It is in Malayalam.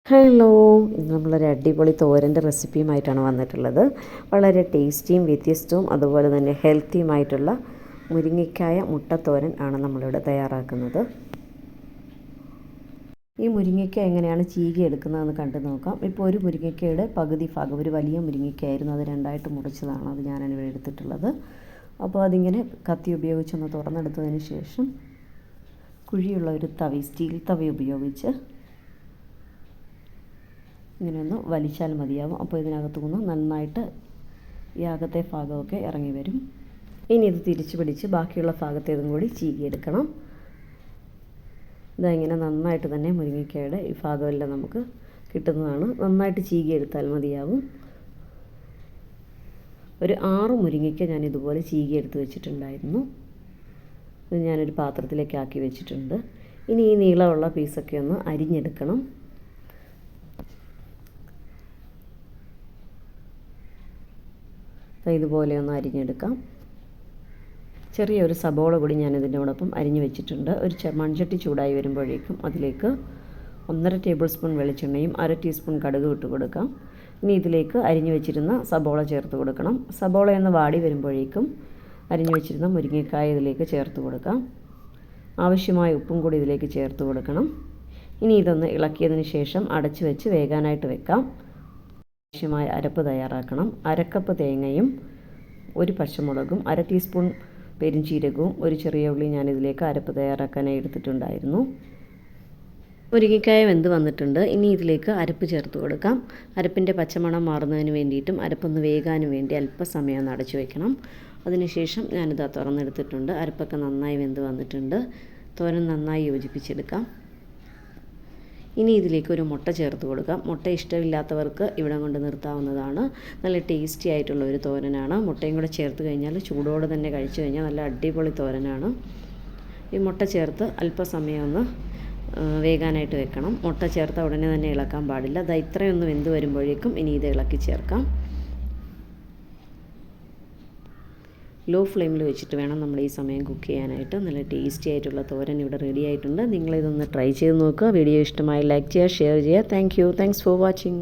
ഹലോ, ഇന്ന് നമ്മളൊരു അടിപൊളി തോരൻ്റെ റെസിപ്പിയുമായിട്ടാണ് വന്നിട്ടുള്ളത്. വളരെ ടേസ്റ്റിയും വ്യത്യസ്തവും അതുപോലെ തന്നെ ഹെൽത്തിയുമായിട്ടുള്ള മുരിങ്ങയ്ക്കായ മുട്ടത്തോരൻ ആണ് നമ്മളിവിടെ തയ്യാറാക്കുന്നത്. ഈ മുരിങ്ങയ്ക്ക എങ്ങനെയാണ് ചീകി എടുക്കുന്നതെന്ന് കണ്ടു നോക്കാം. ഇപ്പോൾ ഒരു മുരിങ്ങയ്ക്കയുടെ പകുതി ഭാഗം, ഒരു വലിയ മുരിങ്ങയ്ക്കായിരുന്നു, അത് രണ്ടായിട്ട് മുറിച്ചതാണ്, അത് ഞാനാണ് ഇവിടെ എടുത്തിട്ടുള്ളത്. അപ്പോൾ അതിങ്ങനെ കത്തി ഉപയോഗിച്ചൊന്ന് തുറന്നെടുത്തതിന് ശേഷം കുഴിയുള്ള ഒരു സ്റ്റീൽ തവി ഉപയോഗിച്ച് ഇങ്ങനെ ഒന്ന് വലിച്ചാൽ മതിയാവും. അപ്പോൾ ഇതിനകത്തു നിന്ന് നന്നായിട്ട് ഈ അകത്തെ ഭാഗമൊക്കെ ഇറങ്ങി വരും. ഇനി ഇത് തിരിച്ചു പിടിച്ച് ബാക്കിയുള്ള ഭാഗത്തേതും കൂടി ചീകിയെടുക്കണം. ഇങ്ങനെ നന്നായിട്ട് തന്നെ മുരിങ്ങയ്ക്കയുടെ ഈ ഭാഗമെല്ലാം നമുക്ക് കിട്ടുന്നതാണ്. നന്നായിട്ട് ചീകിയെടുത്താൽ മതിയാവും. ഒരു 6 മുരിങ്ങയ്ക്ക ഞാൻ ഇതുപോലെ ചീകിയെടുത്ത് വെച്ചിട്ടുണ്ടായിരുന്നു. ഇത് ഞാനൊരു പാത്രത്തിലേക്ക് ആക്കി വെച്ചിട്ടുണ്ട്. ഇനി ഈ നീളമുള്ള പീസൊക്കെ ഒന്ന് അരിഞ്ഞെടുക്കണം. ഇതുപോലെ ഒന്ന് അരിഞ്ഞെടുക്കാം. ചെറിയൊരു സബോള കൂടി ഞാനിതിനോടൊപ്പം അരിഞ്ഞു വെച്ചിട്ടുണ്ട്. ഒരു മൺചട്ടി ചൂടായി വരുമ്പോഴേക്കും അതിലേക്ക് 1.5 ടേബിൾ സ്പൂൺ വെളിച്ചെണ്ണയും 1/2 ടീസ്പൂൺ കടുക് ഇട്ട് കൊടുക്കാം. ഇനി ഇതിലേക്ക് അരിഞ്ഞു വെച്ചിരുന്ന സബോള ചേർത്ത് കൊടുക്കണം. സബോള ഒന്ന് വാടി വരുമ്പോഴേക്കും അരിഞ്ഞു വെച്ചിരുന്ന മുരിങ്ങക്കായ ഇതിലേക്ക് ചേർത്ത് കൊടുക്കാം. ആവശ്യമായ ഉപ്പും കൂടി ഇതിലേക്ക് ചേർത്ത് കൊടുക്കണം. ഇനി ഇതൊന്ന് ഇളക്കിയതിന് ശേഷം അടച്ചു വെച്ച് വേകാനായിട്ട് വെക്കാം. ആവശ്യമായ അരപ്പ് തയ്യാറാക്കണം. 1/2 കപ്പ് തേങ്ങയും 1 പച്ചമുളകും 1/2 ടീസ്പൂൺ പെരിഞ്ചീരകവും 1 ചെറിയ ഉള്ളി ഞാനിതിലേക്ക് അരപ്പ് തയ്യാറാക്കാനായി എടുത്തിട്ടുണ്ടായിരുന്നു. മുരിങ്ങയ്ക്കായ വെന്ത് വന്നിട്ടുണ്ട്. ഇനി ഇതിലേക്ക് അരപ്പ് ചേർത്ത് കൊടുക്കാം. അരപ്പിൻ്റെ പച്ചമണം മാറുന്നതിന് വേണ്ടിയിട്ടും അരപ്പൊന്ന് വേകാനും വേണ്ടി അല്പസമയം ഒന്ന് അടച്ചു വയ്ക്കണം. അതിനുശേഷം ഞാനിത് തുറന്നെടുത്തിട്ടുണ്ട്. അരപ്പൊക്കെ നന്നായി വെന്ത് വന്നിട്ടുണ്ട്. തോരൻ നന്നായി യോജിപ്പിച്ചെടുക്കാം. ഇനി ഇതിലേക്ക് ഒരു മുട്ട ചേർത്ത് കൊടുക്കാം. മുട്ട ഇഷ്ടമില്ലാത്തവർക്ക് ഇവിടം കൊണ്ട് നിർത്താവുന്നതാണ്. നല്ല ടേസ്റ്റി ആയിട്ടുള്ള ഒരു തോരനാണ്. മുട്ടയും കൂടെ ചേർത്ത് കഴിഞ്ഞാൽ ചൂടോടെ തന്നെ കഴിച്ചു കഴിഞ്ഞാൽ നല്ല അടിപൊളി തോരനാണ്. ഈ മുട്ട ചേർത്ത് അല്പസമയം ഒന്ന് വേകാനായിട്ട് വെക്കണം. മുട്ട ചേർത്ത ഉടനെ തന്നെ ഇളക്കാൻ പാടില്ല. അത് ഇത്രയൊന്ന് വെന്ത് വരുമ്പോഴേക്കും ഇനി ഇത് ഇളക്കി ചേർക്കാം. ലോ ഫ്ലെയിമിൽ വെച്ചിട്ട് വേണം നമ്മൾ ഈ സമയം കുക്ക് ചെയ്യാനായിട്ട്. നല്ല ടേസ്റ്റി ആയിട്ടുള്ള തോരൻ ഇവിടെ റെഡി ആയിട്ടുണ്ട്. നിങ്ങളിതൊന്ന് ട്രൈ ചെയ്ത് നോക്കുക. വീഡിയോ ഇഷ്ടമായി ലൈക്ക് ചെയ്യുക, ഷെയർ ചെയ്യുക. Thanks for watching.